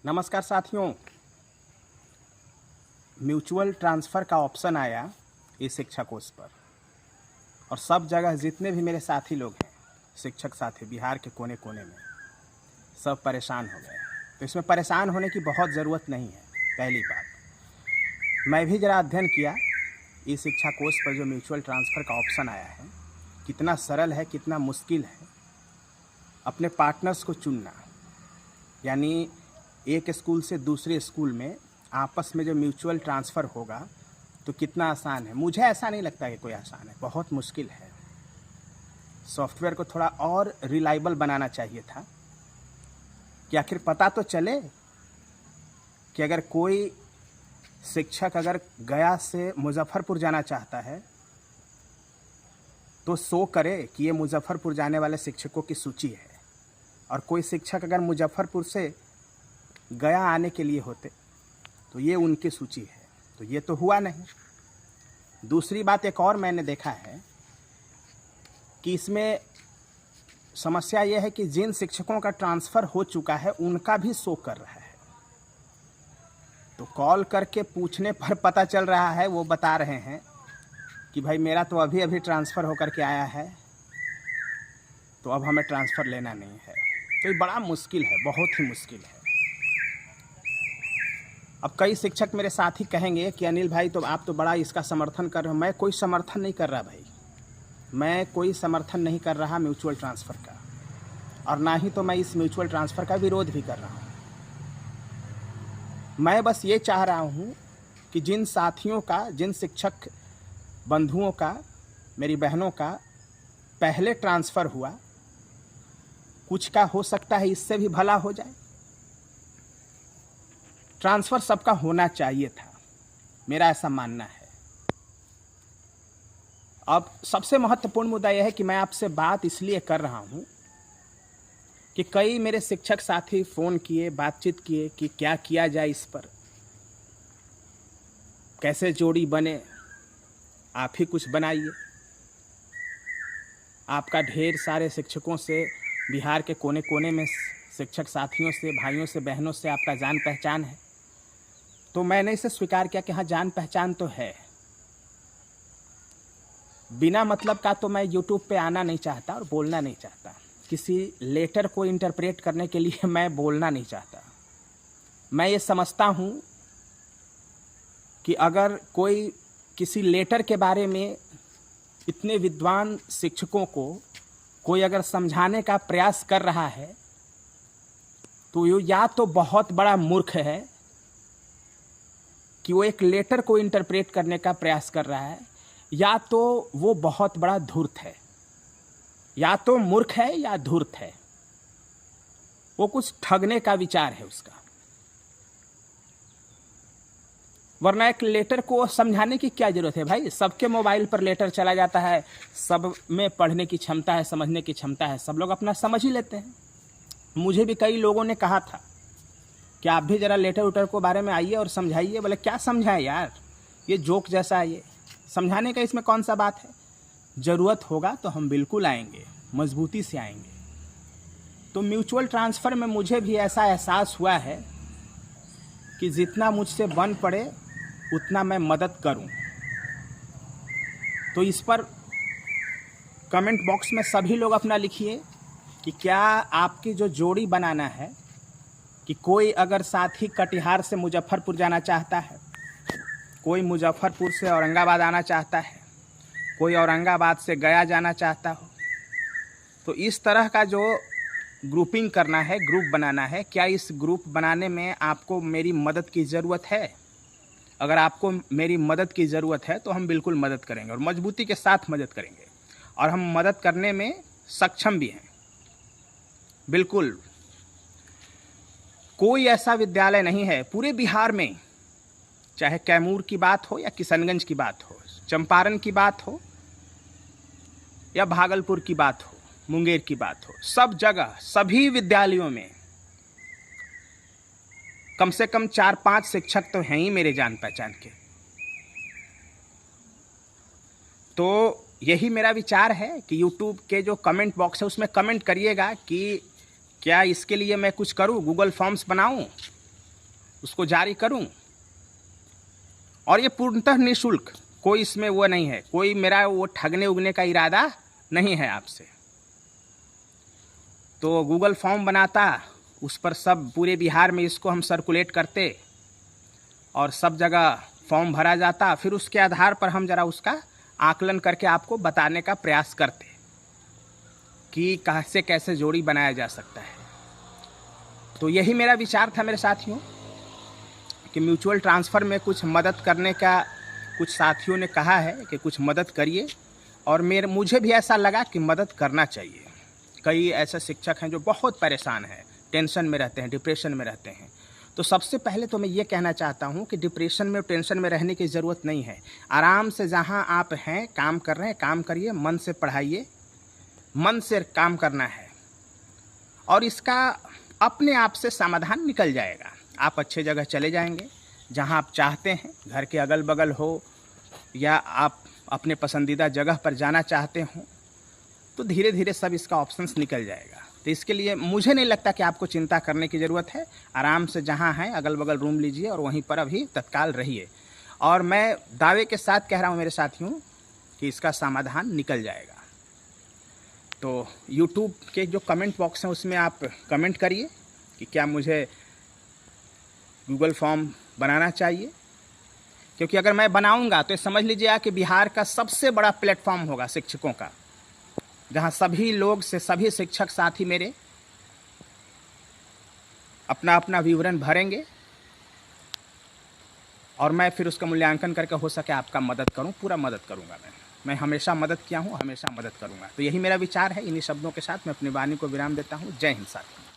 नमस्कार साथियों। Mutual transfer का ऑप्शन आया ई शिक्षा कोर्स पर और सब जगह जितने भी मेरे साथी लोग हैं, शिक्षक साथी बिहार के कोने कोने में, सब परेशान हो गए। तो इसमें परेशान होने की बहुत ज़रूरत नहीं है। पहली बात, मैं भी ज़रा अध्ययन किया ई शिक्षा कोर्स पर जो म्यूचुअल ट्रांसफ़र का ऑप्शन आया है, कितना सरल है, कितना मुश्किल है अपने पार्टनर्स को चुनना। यानी एक स्कूल से दूसरे स्कूल में आपस में जो म्यूचुअल ट्रांसफ़र होगा तो कितना आसान है। मुझे ऐसा नहीं लगता कि कोई आसान है, बहुत मुश्किल है। सॉफ्टवेयर को थोड़ा और रिलायबल बनाना चाहिए था कि आखिर पता तो चले कि अगर कोई शिक्षक अगर गया से मुजफ्फरपुर जाना चाहता है तो शो करे कि ये मुजफ्फरपुर जाने वाले शिक्षकों की सूची है, और कोई शिक्षक अगर मुजफ्फरपुर से गया आने के लिए होते तो ये उनकी सूची है। तो ये तो हुआ नहीं। दूसरी बात एक और मैंने देखा है कि इसमें समस्या ये है कि जिन शिक्षकों का ट्रांसफ़र हो चुका है उनका भी शो कर रहा है। तो कॉल करके पूछने पर पता चल रहा है, वो बता रहे हैं कि भाई मेरा तो अभी अभी ट्रांसफ़र होकर के आया है, तो अब हमें ट्रांसफ़र लेना नहीं है। तो ये बड़ा मुश्किल है, बहुत ही मुश्किल है। अब कई शिक्षक मेरे साथी कहेंगे कि अनिल भाई तो आप तो बड़ा इसका समर्थन कर रहे हो। मैं कोई समर्थन नहीं कर रहा भाई, मैं कोई समर्थन नहीं कर रहा म्यूचुअल ट्रांसफ़र का, और ना ही तो मैं इस म्यूचुअल ट्रांसफ़र का विरोध भी कर रहा हूँ। मैं बस ये चाह रहा हूँ कि जिन साथियों का, जिन शिक्षक बंधुओं का, मेरी बहनों का पहले ट्रांसफ़र हुआ, कुछ का हो सकता है इससे भी भला हो जाए। ट्रांसफ़र सबका होना चाहिए था, मेरा ऐसा मानना है। अब सबसे महत्वपूर्ण मुद्दा यह है कि मैं आपसे बात इसलिए कर रहा हूं कि कई मेरे शिक्षक साथी फ़ोन किए, बातचीत किए कि क्या किया जाए इस पर, कैसे जोड़ी बने, आप ही कुछ बनाइए। आपका ढेर सारे शिक्षकों से, बिहार के कोने कोने में शिक्षक साथियों से, भाइयों से, बहनों से आपका जान पहचान है। तो मैंने इसे स्वीकार किया कि हाँ, जान पहचान तो है। बिना मतलब का तो मैं यूट्यूब पे आना नहीं चाहता और बोलना नहीं चाहता। किसी लेटर को इंटरप्रेट करने के लिए मैं बोलना नहीं चाहता। मैं ये समझता हूँ कि अगर कोई किसी लेटर के बारे में इतने विद्वान शिक्षकों को कोई अगर समझाने का प्रयास कर रहा है तो ये या तो बहुत बड़ा मूर्ख है कि वो एक लेटर को इंटरप्रेट करने का प्रयास कर रहा है, या तो वो बहुत बड़ा धूर्त है। या तो मूर्ख है या धूर्त है, वो कुछ ठगने का विचार है उसका। वरना एक लेटर को समझाने की क्या जरूरत है भाई? सबके मोबाइल पर लेटर चला जाता है, सब में पढ़ने की क्षमता है, समझने की क्षमता है, सब लोग अपना समझ ही लेते हैं। मुझे भी कई लोगों ने कहा था कि आप भी ज़रा लेटर उटर को बारे में आइए और समझाइए। बोले क्या समझाएं यार, ये जोक जैसा है, ये समझाने का इसमें कौन सा बात है? ज़रूरत होगा तो हम बिल्कुल आएंगे, मजबूती से आएंगे। तो म्यूचुअल ट्रांसफ़र में मुझे भी ऐसा एहसास हुआ है कि जितना मुझसे बन पड़े उतना मैं मदद करूं। तो इस पर कमेंट बॉक्स में सभी लोग अपना लिखिए कि क्या आपकी जो जोड़ी बनाना है, कि कोई अगर साथी कटिहार से मुजफ्फरपुर जाना चाहता है, कोई मुजफ्फरपुर से औरंगाबाद आना चाहता है, कोई औरंगाबाद से गया जाना चाहता हो, तो इस तरह का जो ग्रुपिंग करना है, ग्रुप बनाना है, क्या इस ग्रुप बनाने में आपको मेरी मदद की ज़रूरत है? अगर आपको मेरी मदद की ज़रूरत है तो हम बिल्कुल मदद करेंगे और मजबूती के साथ मदद करेंगे, और हम मदद करने में सक्षम भी हैं। बिल्कुल कोई ऐसा विद्यालय नहीं है पूरे बिहार में, चाहे कैमूर की बात हो या किशनगंज की बात हो, चंपारण की बात हो या भागलपुर की बात हो, मुंगेर की बात हो, सब जगह सभी विद्यालयों में कम से कम 4-5 शिक्षक तो हैं ही मेरे जान पहचान के। तो यही मेरा विचार है कि यूट्यूब के जो कमेंट बॉक्स है उसमें कमेंट करिएगा कि क्या इसके लिए मैं कुछ करूं, गूगल फॉर्म्स बनाऊं उसको जारी करूं। और ये पूर्णतः निःशुल्क, कोई इसमें वो नहीं है, कोई मेरा वो ठगने उगने का इरादा नहीं है आपसे। तो गूगल फॉर्म बनाता, उस पर सब पूरे बिहार में इसको हम सर्कुलेट करते और सब जगह फॉर्म भरा जाता, फिर उसके आधार पर हम जरा उसका आकलन करके आपको बताने का प्रयास करते कि कैसे कैसे जोड़ी बनाया जा सकता है। तो यही मेरा विचार था मेरे साथियों कि म्यूचुअल ट्रांसफ़र में कुछ मदद करने का, कुछ साथियों ने कहा है कि कुछ मदद करिए, और मुझे भी ऐसा लगा कि मदद करना चाहिए। कई ऐसे शिक्षक हैं जो बहुत परेशान हैं, टेंशन में रहते हैं, डिप्रेशन में रहते हैं। तो सबसे पहले तो मैं ये कहना चाहता हूँ कि डिप्रेशन में, टेंशन में रहने की ज़रूरत नहीं है। आराम से जहाँ आप हैं, काम कर रहे हैं, काम करिए, मन से पढ़ाइए, मन से काम करना है, और इसका अपने आप से समाधान निकल जाएगा। आप अच्छे जगह चले जाएंगे जहाँ आप चाहते हैं, घर के अगल बगल हो या आप अपने पसंदीदा जगह पर जाना चाहते हो, तो धीरे धीरे सब इसका ऑप्शंस निकल जाएगा। तो इसके लिए मुझे नहीं लगता कि आपको चिंता करने की ज़रूरत है। आराम से जहाँ हैं अगल बगल रूम लीजिए और वहीं पर अभी तत्काल रहिए। और मैं दावे के साथ कह रहा हूँ मेरे साथियों कि इसका समाधान निकल जाएगा। तो YouTube के जो कमेंट बॉक्स हैं उसमें आप कमेंट करिए कि क्या मुझे गूगल फॉर्म बनाना चाहिए, क्योंकि अगर मैं बनाऊंगा तो समझ लीजिए कि बिहार का सबसे बड़ा प्लेटफॉर्म होगा शिक्षकों का, जहां सभी लोग से सभी शिक्षक साथी मेरे अपना अपना विवरण भरेंगे और मैं फिर उसका मूल्यांकन करके हो सके आपका मदद करूं, पूरा मदद करूंगा। मैं हमेशा मदद किया हूं, हमेशा मदद करूंगा। तो यही मेरा विचार है। इन्हीं शब्दों के साथ मैं अपनी वाणी को विराम देता हूं। जय हिंद साथियों।